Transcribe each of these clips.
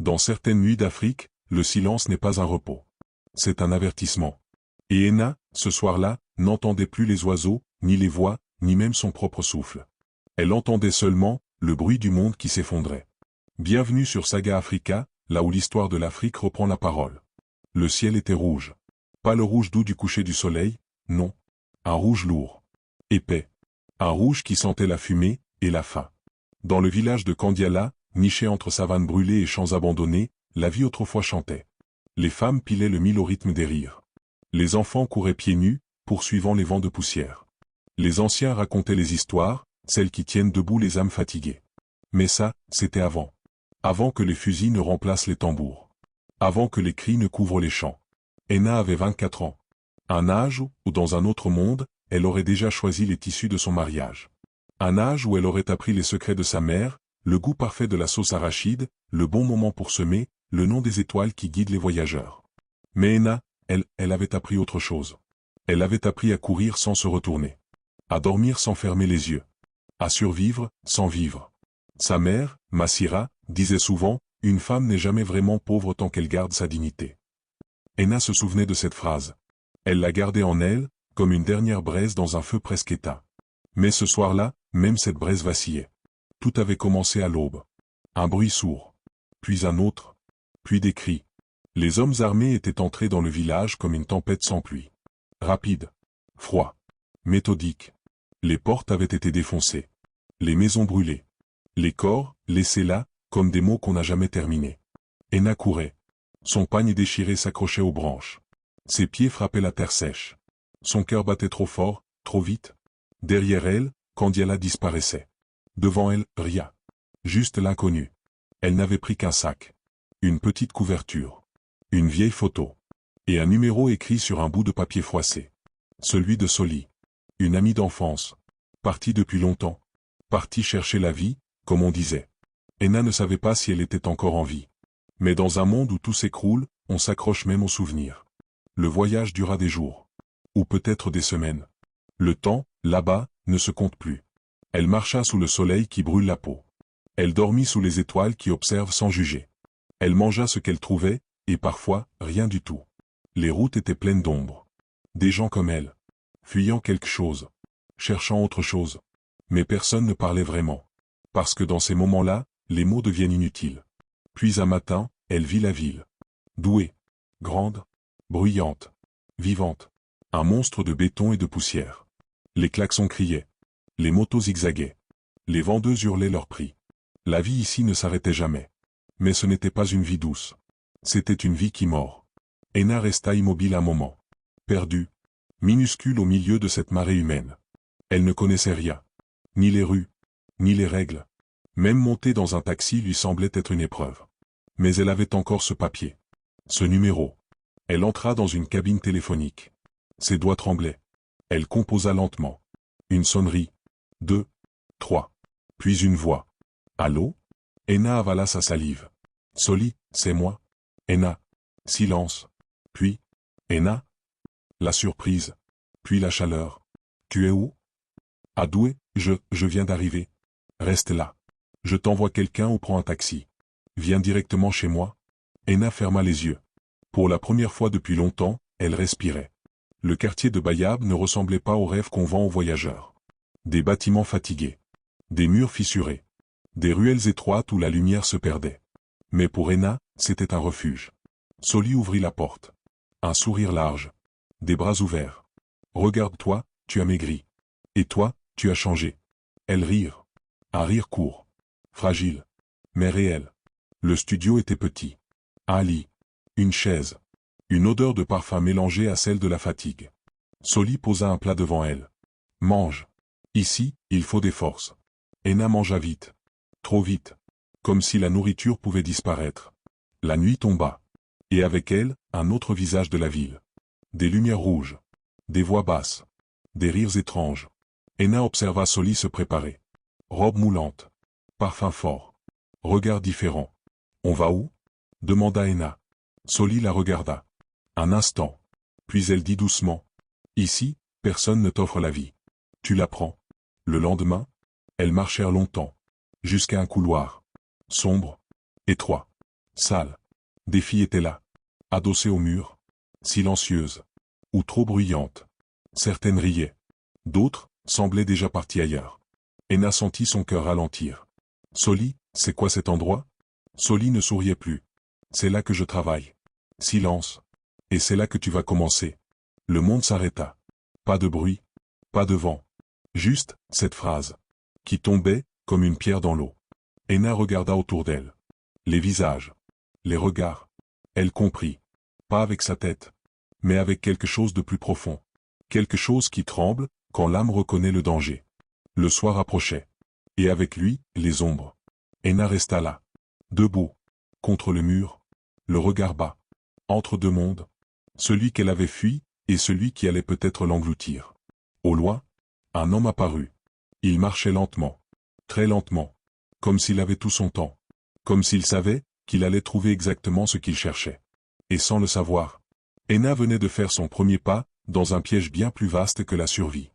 Dans certaines nuits d'Afrique, le silence n'est pas un repos. C'est un avertissement. Et Henna, ce soir-là, n'entendait plus les oiseaux, ni les voix, ni même son propre souffle. Elle entendait seulement le bruit du monde qui s'effondrait. Bienvenue sur Saga Africa, là où l'histoire de l'Afrique reprend la parole. Le ciel était rouge. Pas le rouge doux du coucher du soleil, non. Un rouge lourd. Épais. Un rouge qui sentait la fumée et la faim. Dans le village de Kandiala, niché entre savanes brûlées et champs abandonnés, la vie autrefois chantait. Les femmes pilaient le mil au rythme des rires. Les enfants couraient pieds nus, poursuivant les vents de poussière. Les anciens racontaient les histoires, celles qui tiennent debout les âmes fatiguées. Mais ça, c'était avant. Avant que les fusils ne remplacent les tambours. Avant que les cris ne couvrent les champs. Henna avait 24 ans. Un âge où, dans un autre monde, elle aurait déjà choisi les tissus de son mariage. Un âge où elle aurait appris les secrets de sa mère, le goût parfait de la sauce arachide, le bon moment pour semer, le nom des étoiles qui guident les voyageurs. Mais Henna, elle avait appris autre chose. Elle avait appris à courir sans se retourner. À dormir sans fermer les yeux. À survivre sans vivre. Sa mère, Massira, disait souvent, une femme n'est jamais vraiment pauvre tant qu'elle garde sa dignité. Henna se souvenait de cette phrase. Elle la gardait en elle, comme une dernière braise dans un feu presque éteint. Mais ce soir-là, même cette braise vacillait. Tout avait commencé à l'aube. Un bruit sourd. Puis un autre. Puis des cris. Les hommes armés étaient entrés dans le village comme une tempête sans pluie. Rapide. Froid. Méthodique. Les portes avaient été défoncées. Les maisons brûlées. Les corps, laissés là, comme des mots qu'on n'a jamais terminés. Henna courait. Son pagne déchiré s'accrochait aux branches. Ses pieds frappaient la terre sèche. Son cœur battait trop fort, trop vite. Derrière elle, Kandiala disparaissait. Devant elle, rien. Juste l'inconnu. Elle n'avait pris qu'un sac. Une petite couverture. Une vieille photo. Et un numéro écrit sur un bout de papier froissé. Celui de Soli. Une amie d'enfance. Partie depuis longtemps. Partie chercher la vie, comme on disait. Henna ne savait pas si elle était encore en vie. Mais dans un monde où tout s'écroule, on s'accroche même aux souvenirs. Le voyage dura des jours. Ou peut-être des semaines. Le temps, là-bas, ne se compte plus. Elle marcha sous le soleil qui brûle la peau. Elle dormit sous les étoiles qui observent sans juger. Elle mangea ce qu'elle trouvait, et parfois, rien du tout. Les routes étaient pleines d'ombre. Des gens comme elle. Fuyant quelque chose. Cherchant autre chose. Mais personne ne parlait vraiment. Parce que dans ces moments-là, les mots deviennent inutiles. Puis un matin, elle vit la ville. Douée. Grande. Bruyante. Vivante. Un monstre de béton et de poussière. Les klaxons criaient. Les motos zigzaguaient. Les vendeuses hurlaient leur prix. La vie ici ne s'arrêtait jamais. Mais ce n'était pas une vie douce. C'était une vie qui mord. Henna resta immobile un moment. Perdue. Minuscule au milieu de cette marée humaine. Elle ne connaissait rien. Ni les rues. Ni les règles. Même monter dans un taxi lui semblait être une épreuve. Mais elle avait encore ce papier. Ce numéro. Elle entra dans une cabine téléphonique. Ses doigts tremblaient. Elle composa lentement. Une sonnerie. 2. 3. Puis une voix. Allô? Henna avala sa salive. Soli, c'est moi. Henna. Silence. Puis. Henna. La surprise. Puis la chaleur. Tu es où? À Douai, je viens d'arriver. Reste là. Je t'envoie quelqu'un ou prends un taxi. Viens directement chez moi. Henna ferma les yeux. Pour la première fois depuis longtemps, elle respirait. Le quartier de Bayab ne ressemblait pas au rêve qu'on vend aux voyageurs. Des bâtiments fatigués. Des murs fissurés. Des ruelles étroites où la lumière se perdait. Mais pour Henna, c'était un refuge. Soli ouvrit la porte. Un sourire large. Des bras ouverts. Regarde-toi, tu as maigri. Et toi, tu as changé. Elles rirent. Un rire court. Fragile. Mais réel. Le studio était petit. Un lit. Une chaise. Une odeur de parfum mélangée à celle de la fatigue. Soli posa un plat devant elle. Mange. Ici, il faut des forces. Henna mangea vite. Trop vite. Comme si la nourriture pouvait disparaître. La nuit tomba. Et avec elle, un autre visage de la ville. Des lumières rouges. Des voix basses. Des rires étranges. Henna observa Soli se préparer. Robe moulante. Parfum fort. Regard différent. On va où? Demanda Henna. Soli la regarda. Un instant. Puis elle dit doucement. Ici, personne ne t'offre la vie. Tu la prends. Le lendemain, elles marchèrent longtemps. Jusqu'à un couloir. Sombre. Étroit. sale. Des filles étaient là, adossées au mur, silencieuses, ou trop bruyantes. Certaines riaient. D'autres semblaient déjà parties ailleurs. Henna sentit son cœur ralentir. Soli, c'est quoi cet endroit? Soli ne souriait plus. C'est là que je travaille. Silence. Et c'est là que tu vas commencer. Le monde s'arrêta. Pas de bruit, pas de vent. Juste cette phrase, qui tombait comme une pierre dans l'eau. Henna regarda autour d'elle. Les visages, les regards. Elle comprit. Pas avec sa tête, mais avec quelque chose de plus profond. Quelque chose qui tremble quand l'âme reconnaît le danger. Le soir approchait. Et avec lui, les ombres. Henna resta là, debout, contre le mur, le regard bas, entre deux mondes, celui qu'elle avait fui et celui qui allait peut-être l'engloutir. Au loin, un homme apparut. Il marchait lentement, très lentement, comme s'il avait tout son temps, comme s'il savait qu'il allait trouver exactement ce qu'il cherchait. Et sans le savoir, Henna venait de faire son premier pas dans un piège bien plus vaste que la survie.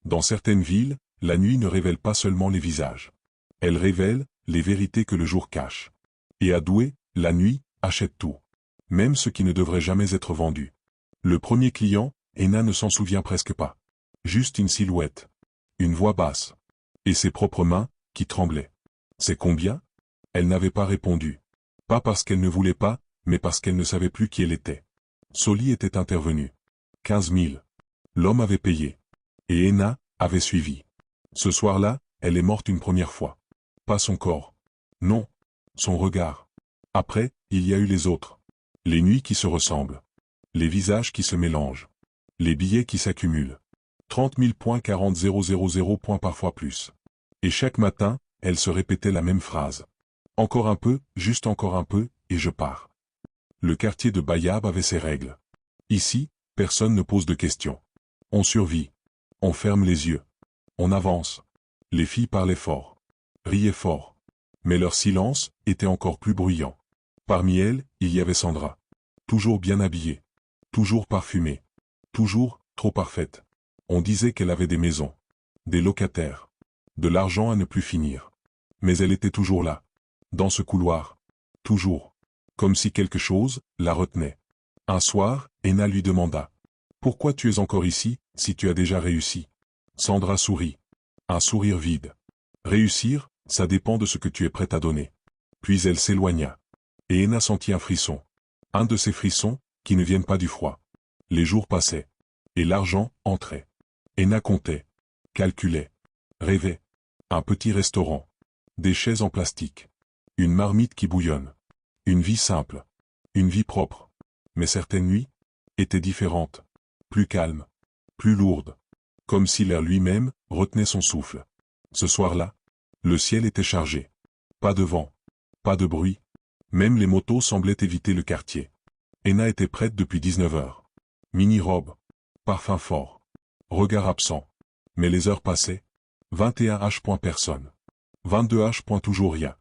Dans certaines villes, la nuit ne révèle pas seulement les visages. Elle révèle les vérités que le jour cache. Et à Douai, la nuit achète tout, même ce qui ne devrait jamais être vendu. Le premier client, Henna ne s'en souvient presque pas. Juste une silhouette, une voix basse, et ses propres mains qui tremblaient. C'est combien? Elle n'avait pas répondu. Pas parce qu'elle ne voulait pas, mais parce qu'elle ne savait plus qui elle était. Soli était intervenu. 15 000. L'homme avait payé. Et Henna avait suivi. Ce soir-là, elle est morte une première fois. Pas son corps. Non. Son regard. Après, il y a eu les autres. Les nuits qui se ressemblent. Les visages qui se mélangent. Les billets qui s'accumulent. 30 000 points 40 000 points parfois plus. Et chaque matin, elle se répétait la même phrase. Encore un peu, juste encore un peu, et je pars. Le quartier de Bayab avait ses règles. Ici, personne ne pose de questions. On survit. On ferme les yeux. On avance. Les filles parlaient fort. Riaient fort. Mais leur silence était encore plus bruyant. Parmi elles, il y avait Sandra. Toujours bien habillée. Toujours parfumée. Toujours trop parfaite. On disait qu'elle avait des maisons. Des locataires. De l'argent à ne plus finir. Mais elle était toujours là. Dans ce couloir. Toujours. Comme si quelque chose la retenait. Un soir, Henna lui demanda. « Pourquoi tu es encore ici, si tu as déjà réussi ?» Sandra sourit. Un sourire vide. Réussir, ça dépend de ce que tu es prête à donner. Puis elle s'éloigna. Et Henna sentit un frisson. Un de ces frissons, qui ne viennent pas du froid. Les jours passaient. Et l'argent entrait. Henna comptait. Calculait. Rêvait. Un petit restaurant. Des chaises en plastique. Une marmite qui bouillonne. Une vie simple. Une vie propre. Mais certaines nuits étaient différentes. Plus calmes. Plus lourdes. Comme si l'air lui-même retenait son souffle. Ce soir-là, le ciel était chargé. Pas de vent. Pas de bruit. Même les motos semblaient éviter le quartier. Henna était prête depuis 19 heures. Mini-robe. Parfum fort. Regard absent. Mais les heures passaient. 21 H. Personne. 22 H. Toujours rien.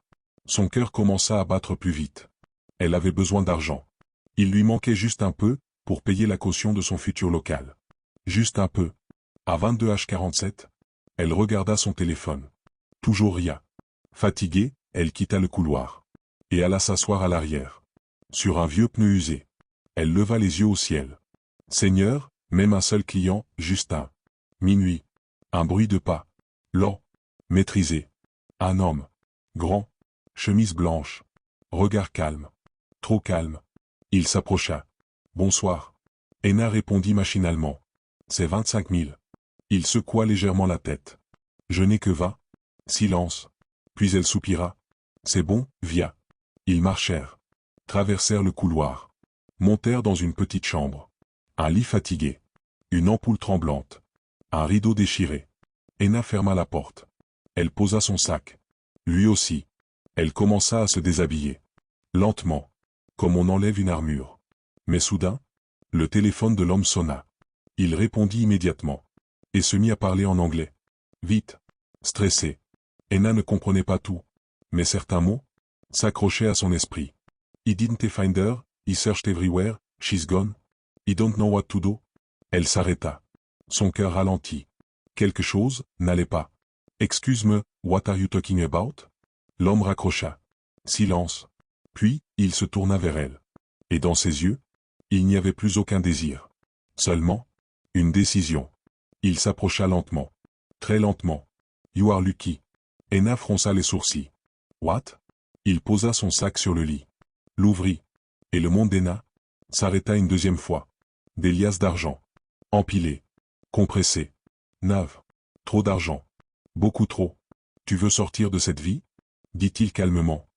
Son cœur commença à battre plus vite. Elle avait besoin d'argent. Il lui manquait juste un peu pour payer la caution de son futur local. Juste un peu. À 22 H. 47, elle regarda son téléphone. Toujours rien. Fatiguée, elle quitta le couloir. Et alla s'asseoir à l'arrière. Sur un vieux pneu usé. Elle leva les yeux au ciel. Seigneur, même un seul client, juste un. Minuit. Un bruit de pas. Lent. Maîtrisé. Un homme. Grand. Chemise blanche. Regard calme. Trop calme. Il s'approcha. Bonsoir. Henna répondit machinalement. C'est 25 000. Il secoua légèrement la tête. Je n'ai que 20. Silence. Puis elle soupira. C'est bon, viens. Ils marchèrent. Traversèrent le couloir. Montèrent dans une petite chambre. Un lit fatigué. Une ampoule tremblante. Un rideau déchiré. Henna ferma la porte. Elle posa son sac. Lui aussi. Elle commença à se déshabiller. Lentement. Comme on enlève une armure. Mais soudain, le téléphone de l'homme sonna. Il répondit immédiatement. Et se mit à parler en anglais. Vite. Stressé. Henna ne comprenait pas tout. Mais certains mots s'accrochaient à son esprit. He didn't find her, he searched everywhere, she's gone. He don't know what to do. Elle s'arrêta. Son cœur ralentit. Quelque chose n'allait pas. Excuse-me, what are you talking about? L'homme raccrocha. Silence. Puis, il se tourna vers elle. Et dans ses yeux, il n'y avait plus aucun désir. Seulement, une décision. Il s'approcha lentement. Très lentement. You are lucky. Henna fronça les sourcils. What? Il posa son sac sur le lit. L'ouvrit. Et le monde d'Henna s'arrêta une deuxième fois. Des liasses d'argent. Empilées. Compressées. Neuves. Trop d'argent. Beaucoup trop. Tu veux sortir de cette vie? Dit-il calmement.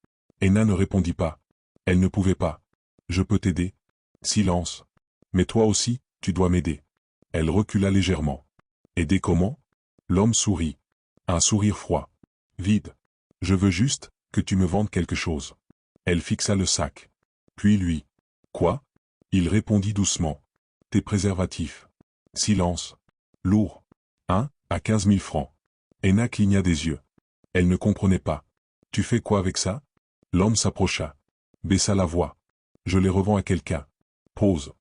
Henna ne répondit pas. Elle ne pouvait pas. Je peux t'aider. Silence. Mais toi aussi, tu dois m'aider. Elle recula légèrement. Aider comment? L'homme sourit. Un sourire froid. Vide. Je veux juste que tu me vendes quelque chose. Elle fixa le sac. Puis lui. Quoi? Il répondit doucement. Tes préservatifs. Silence. Lourd. 1 à 15 000 francs. Henna cligna des yeux. Elle ne comprenait pas. Tu fais quoi avec ça? L'homme s'approcha. Baissa la voix. Je les revends à quelqu'un. Pause.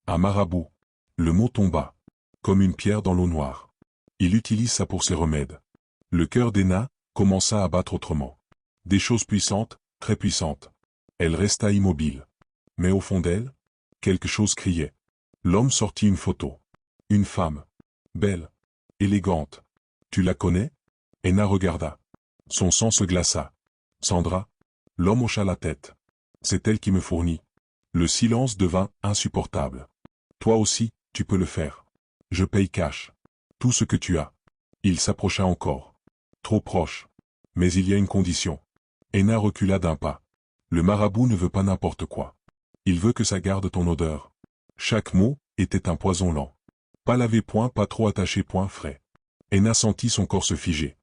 Un marabout. Le mot tomba. Comme une pierre dans l'eau noire. Il utilise ça pour ses remèdes. Le cœur d'Henna commença à battre autrement. Des choses puissantes, très puissantes. Elle resta immobile. Mais au fond d'elle, quelque chose criait. L'homme sortit une photo. Une femme. Belle. Élégante. Tu la connais? Henna regarda. Son sang se glaça. Sandra? L'homme hocha la tête. C'est elle qui me fournit. Le silence devint insupportable. Toi aussi, tu peux le faire. Je paye cash. Tout ce que tu as. Il s'approcha encore. Trop proche. Mais il y a une condition. Henna recula d'un pas. Le marabout ne veut pas n'importe quoi. Il veut que ça garde ton odeur. Chaque mot était un poison lent. Pas lavé point, pas trop attaché point frais. Henna sentit son corps se figer.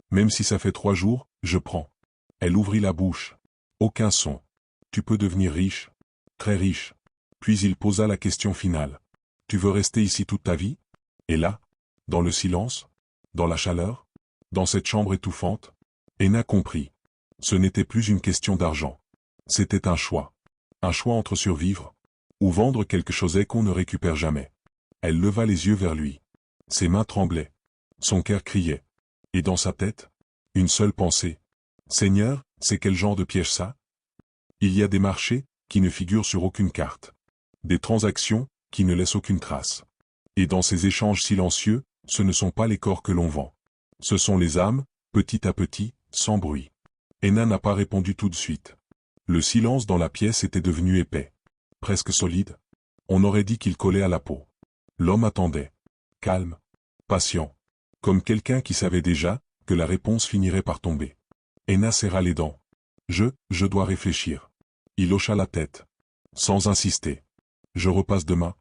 Même si ça fait 3 jours, je prends. Elle ouvrit la bouche. Aucun son. Tu peux devenir riche. Très riche. Puis il posa la question finale. Tu veux rester ici toute ta vie? Et là? Dans le silence? Dans la chaleur? Dans cette chambre étouffante? Henna comprit. Ce n'était plus une question d'argent. C'était un choix. Un choix entre survivre ou vendre quelque chose qu'on ne récupère jamais. Elle leva les yeux vers lui. Ses mains tremblaient. Son cœur criait. Et dans sa tête? Une seule pensée. Seigneur, c'est quel genre de piège ça? Il y a des marchés qui ne figurent sur aucune carte. Des transactions qui ne laissent aucune trace. Et dans ces échanges silencieux, ce ne sont pas les corps que l'on vend. Ce sont les âmes, petit à petit, sans bruit. Henna n'a pas répondu tout de suite. Le silence dans la pièce était devenu épais. Presque solide. On aurait dit qu'il collait à la peau. L'homme attendait. Calme. Patient. Comme quelqu'un qui savait déjà que la réponse finirait par tomber. Henna serra les dents. Je dois réfléchir. Il hocha la tête. Sans insister. Je repasse demain.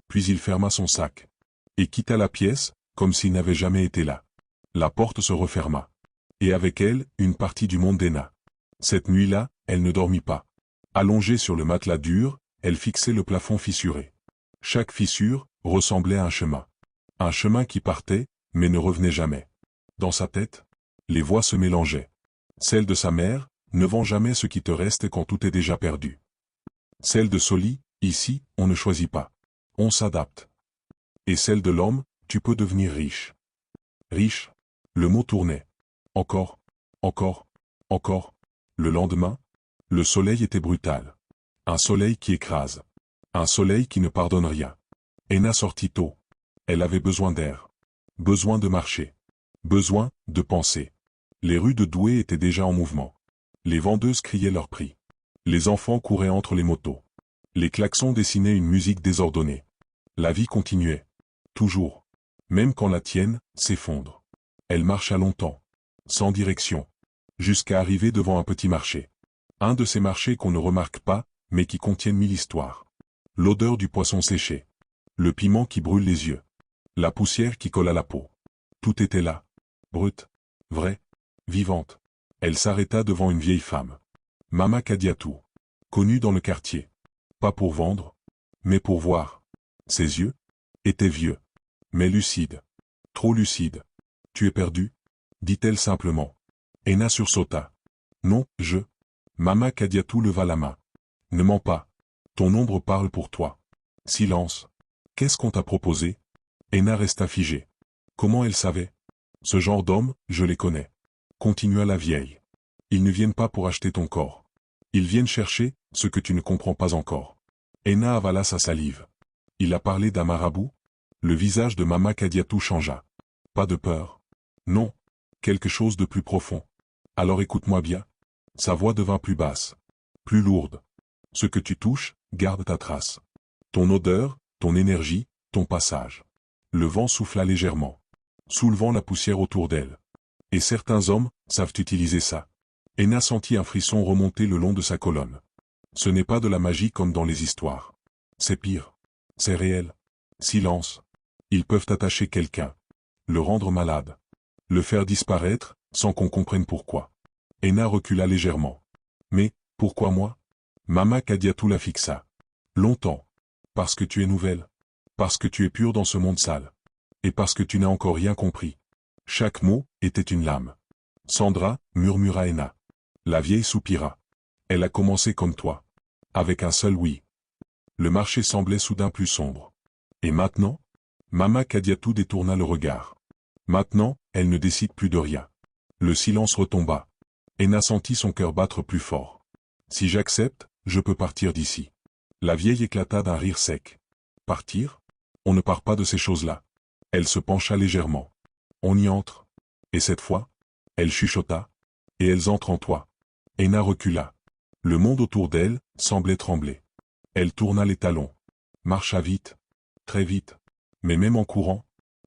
Puis il ferma son sac. Et quitta la pièce, comme s'il n'avait jamais été là. La porte se referma. Et avec elle, une partie du monde d'Henna. Cette nuit-là, elle ne dormit pas. Allongée sur le matelas dur, elle fixait le plafond fissuré. Chaque fissure ressemblait à un chemin. Un chemin qui partait, mais ne revenait jamais. Dans sa tête, les voix se mélangeaient. Celle de sa mère, ne vends jamais ce qui te reste quand tout est déjà perdu. Celle de Soli, ici, on ne choisit pas. On s'adapte. Et celle de l'homme, tu peux devenir riche. Riche? Le mot tournait. Encore, encore, encore. Le lendemain, le soleil était brutal. Un soleil qui écrase. Un soleil qui ne pardonne rien. Henna sortit tôt. Elle avait besoin d'air. Besoin de marcher. Besoin de penser. Les rues de Douai étaient déjà en mouvement. Les vendeuses criaient leur prix. Les enfants couraient entre les motos. Les klaxons dessinaient une musique désordonnée. La vie continuait. Toujours. Même quand la tienne s'effondre. Elle marcha longtemps. Sans direction. Jusqu'à arriver devant un petit marché. Un de ces marchés qu'on ne remarque pas, mais qui contiennent 1000 histoires. L'odeur du poisson séché. Le piment qui brûle les yeux. La poussière qui colle à la peau. Tout était là. Brute. Vraie. Vivante. Elle s'arrêta devant une vieille femme. Mama Kadiatou. Connue dans le quartier. Pas pour vendre, mais pour voir. Ses yeux étaient vieux. Mais lucides. Trop lucides. Tu es perdu? Dit-elle simplement. Henna sursauta. Non, Mama Kadiatou leva la main. Ne mens pas. Ton ombre parle pour toi. Silence. Qu'est-ce qu'on t'a proposé? Henna resta figée. Comment elle savait? Ce genre d'homme, je les connais. Continua la vieille. Ils ne viennent pas pour acheter ton corps. Ils viennent chercher ce que tu ne comprends pas encore. Henna avala sa salive. Il a parlé d'un marabout? Le visage de Mama Kadiatou changea. Pas de peur. Non. Quelque chose de plus profond. Alors écoute-moi bien. Sa voix devint plus basse. Plus lourde. Ce que tu touches, garde ta trace. Ton odeur, ton énergie, ton passage. Le vent souffla légèrement, soulevant la poussière autour d'elle. Et certains hommes savent utiliser ça. Henna sentit un frisson remonter le long de sa colonne. Ce n'est pas de la magie comme dans les histoires. C'est pire. C'est réel. Silence. Ils peuvent attacher quelqu'un. Le rendre malade. Le faire disparaître, sans qu'on comprenne pourquoi. Henna recula légèrement. Mais, pourquoi moi? Mama Kadiatou la fixa. Longtemps. Parce que tu es nouvelle. Parce que tu es pure dans ce monde sale. Et parce que tu n'as encore rien compris. Chaque mot était une lame. Sandra, murmura Henna. La vieille soupira. Elle a commencé comme toi. Avec un seul oui. Le marché semblait soudain plus sombre. Et maintenant? Mama Kadiatou détourna le regard. Maintenant, elle ne décide plus de rien. Le silence retomba. Henna sentit son cœur battre plus fort. Si j'accepte, je peux partir d'ici. La vieille éclata d'un rire sec. Partir? On ne part pas de ces choses-là. Elle se pencha légèrement. On y entre. Et cette fois? Elle chuchota. Et elles entrent en toi. Henna recula. Le monde autour d'elle semblait trembler. Elle tourna les talons. Marcha vite. Très vite. Mais même en courant,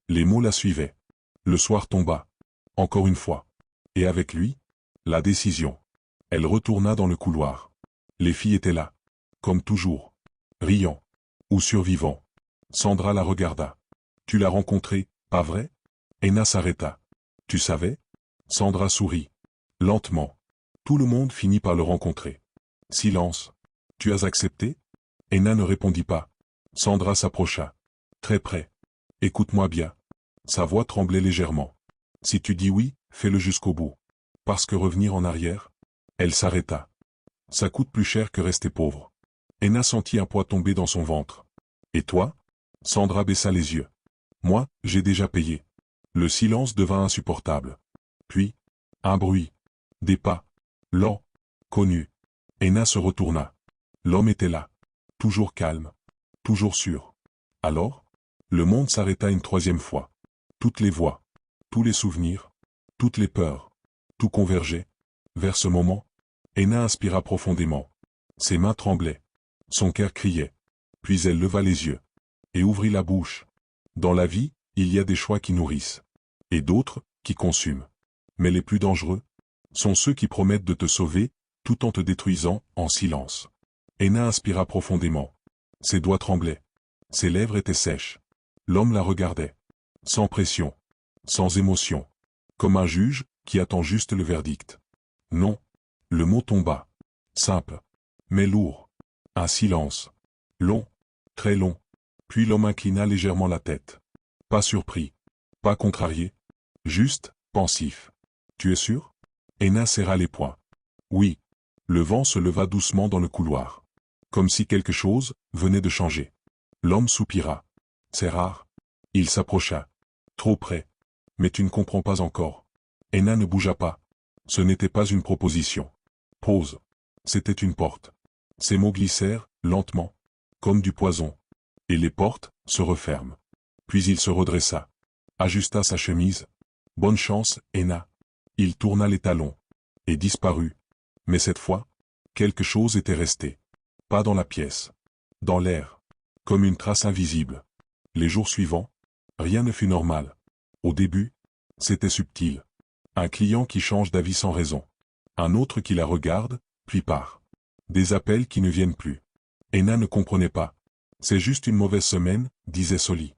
les mots la suivaient. Le soir tomba. Encore une fois. Et avec lui, la décision. Elle retourna dans le couloir. Les filles étaient là. Comme toujours. Riant. Ou survivant. Sandra la regarda. Tu l'as rencontré, pas vrai? Henna s'arrêta. Tu savais? Sandra sourit. Lentement. Tout le monde finit par le rencontrer. Silence. Tu as accepté? Henna ne répondit pas. Sandra s'approcha. Très près. Écoute-moi bien. Sa voix tremblait légèrement. Si tu dis oui, fais-le jusqu'au bout. Parce que revenir en arrière? Elle s'arrêta. Ça coûte plus cher que rester pauvre. Henna sentit un poids tomber dans son ventre. Et toi? Sandra baissa les yeux. Moi, j'ai déjà payé. Le silence devint insupportable. Puis, un bruit. Des pas. Lents. Connus. Henna se retourna. L'homme était là. Toujours calme. Toujours sûr. Alors? Le monde s'arrêta une troisième fois. Toutes les voix. Tous les souvenirs. Toutes les peurs. Tout convergeait. Vers ce moment, Henna inspira profondément. Ses mains tremblaient. Son cœur criait. Puis elle leva les yeux. Et ouvrit la bouche. Dans la vie, il y a des choix qui nourrissent. Et d'autres, qui consument. Mais les plus dangereux sont ceux qui promettent de te sauver, tout en te détruisant, en silence. Henna inspira profondément. Ses doigts tremblaient. Ses lèvres étaient sèches. L'homme la regardait. Sans pression. Sans émotion. Comme un juge, qui attend juste le verdict. Non. Le mot tomba. Simple. Mais lourd. Un silence. Long. Très long. Puis l'homme inclina légèrement la tête. Pas surpris. Pas contrarié. Juste, pensif. Tu es sûr? Henna serra les poings. Oui. Le vent se leva doucement dans le couloir. Comme si quelque chose venait de changer. L'homme soupira. C'est rare. Il s'approcha. Trop près. Mais tu ne comprends pas encore. Henna ne bougea pas. Ce n'était pas une proposition. Pause. C'était une porte. Ses mots glissèrent, lentement. Comme du poison. Et les portes se referment. Puis il se redressa. Ajusta sa chemise. Bonne chance, Henna. Il tourna les talons. Et disparut. Mais cette fois, quelque chose était resté. Pas dans la pièce. Dans l'air. Comme une trace invisible. Les jours suivants, rien ne fut normal. Au début, c'était subtil. Un client qui change d'avis sans raison. Un autre qui la regarde, puis part. Des appels qui ne viennent plus. Henna ne comprenait pas. C'est juste une mauvaise semaine, disait Soli.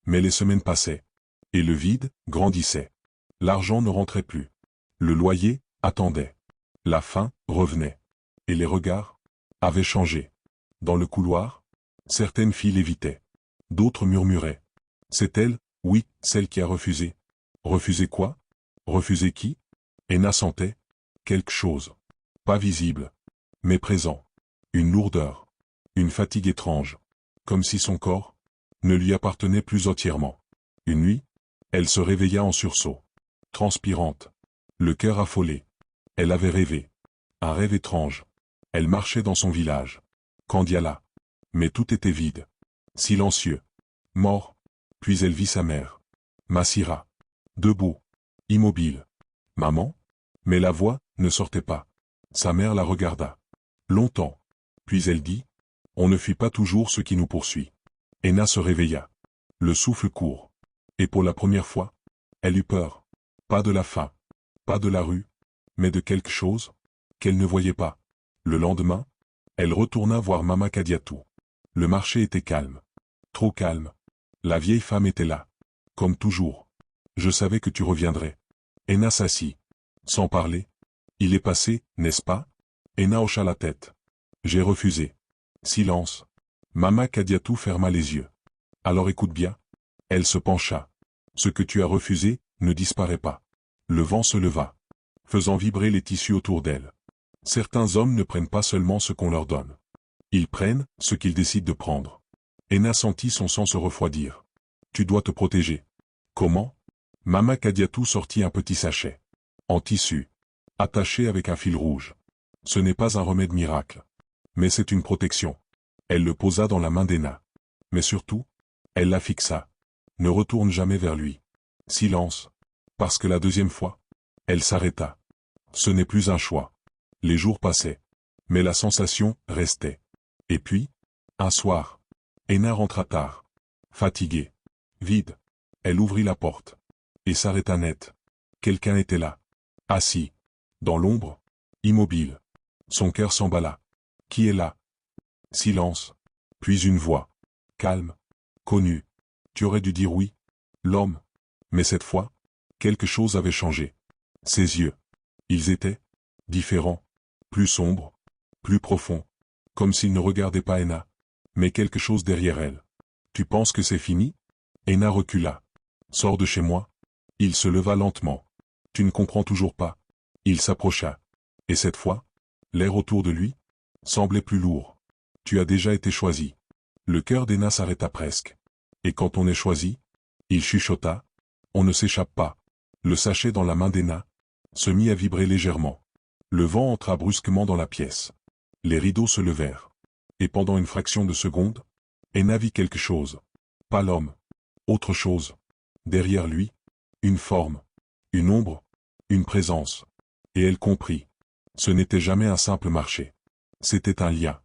Mais les semaines passaient. Et le vide grandissait. L'argent ne rentrait plus. Le loyer attendait. La faim revenait. Et les regards avaient changé. Dans le couloir, certaines filles l'évitaient. D'autres murmuraient. C'est elle, oui, celle qui a refusé. Refusé quoi? Refusé qui? Henna sentait quelque chose. Pas visible. Mais présent. Une lourdeur. Une fatigue étrange. Comme si son corps ne lui appartenait plus entièrement. Une nuit, elle se réveilla en sursaut. Transpirante. Le cœur affolé. Elle avait rêvé. Un rêve étrange. Elle marchait dans son village. Kandiala. Mais tout était vide. Silencieux. Mort. Puis elle vit sa mère. Massira. Debout. Immobile. Maman? Mais la voix ne sortait pas. Sa mère la regarda. Longtemps. Puis elle dit, on ne fuit pas toujours ce qui nous poursuit. Enna se réveilla. Le souffle court. Et pour la première fois, elle eut peur. Pas de la faim. Pas de la rue. Mais de quelque chose qu'elle ne voyait pas. Le lendemain, elle retourna voir Mama Kadiatou. Le marché était calme. Trop calme. La vieille femme était là. Comme toujours. Je savais que tu reviendrais. Enna s'assit. Sans parler. Il est passé, n'est-ce pas? Enna hocha la tête. J'ai refusé. Silence. Mama Kadiatou ferma les yeux. Alors écoute bien. Elle se pencha. Ce que tu as refusé ne disparaît pas. Le vent se leva, faisant vibrer les tissus autour d'elle. Certains hommes ne prennent pas seulement ce qu'on leur donne. Ils prennent ce qu'ils décident de prendre. Enna sentit son sang se refroidir. Tu dois te protéger. Comment? Mama Kadiatou sortit un petit sachet. En tissu. Attaché avec un fil rouge. Ce n'est pas un remède miracle. Mais c'est une protection. Elle le posa dans la main d'Enna. Mais surtout, elle la fixa. Ne retourne jamais vers lui. Silence. Parce que la deuxième fois, elle s'arrêta. Ce n'est plus un choix. Les jours passaient. Mais la sensation restait. Et puis, un soir, Enna rentra tard. Fatiguée. Vide. Elle ouvrit la porte. Et s'arrêta net. Quelqu'un était là. Assis. Dans l'ombre. Immobile. Son cœur s'emballa. Qui est là? Silence. Puis une voix. Calme. Connue. Tu aurais dû dire oui. L'homme. Mais cette fois, quelque chose avait changé. Ses yeux. Ils étaient différents. Plus sombres. Plus profonds. Comme s'il ne regardait pas Enna. Mais quelque chose derrière elle. Tu penses que c'est fini? Enna recula. Sors de chez moi. Il se leva lentement. Tu ne comprends toujours pas. Il s'approcha. Et cette fois, l'air autour de lui semblait plus lourd. Tu as déjà été choisi. Le cœur d'Enna s'arrêta presque. Et quand on est choisi, il chuchota, on ne s'échappe pas. Le sachet dans la main d'Enna se mit à vibrer légèrement. Le vent entra brusquement dans la pièce. Les rideaux se levèrent. Et pendant une fraction de seconde, Enna vit quelque chose. Pas l'homme. Autre chose. Derrière lui, une forme, une ombre, une présence. Et elle comprit. Ce n'était jamais un simple marché. C'était un lien.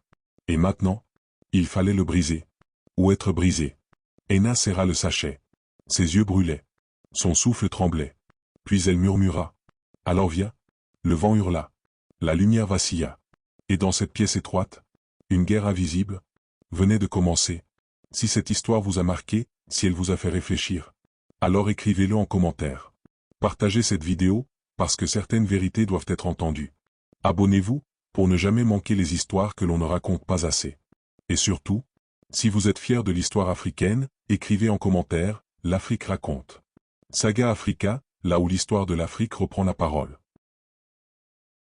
Et maintenant, il fallait le briser. Ou être brisé. Enna serra le sachet. Ses yeux brûlaient. Son souffle tremblait. Puis elle murmura. Alors viens. Le vent hurla. La lumière vacilla. Et dans cette pièce étroite, une guerre invisible venait de commencer. Si cette histoire vous a marqué, si elle vous a fait réfléchir, alors écrivez-le en commentaire. Partagez cette vidéo, parce que certaines vérités doivent être entendues. Abonnez-vous, pour ne jamais manquer les histoires que l'on ne raconte pas assez. Et surtout, si vous êtes fier de l'histoire africaine, écrivez en commentaire, l'Afrique raconte. Saga Africa, là où l'histoire de l'Afrique reprend la parole.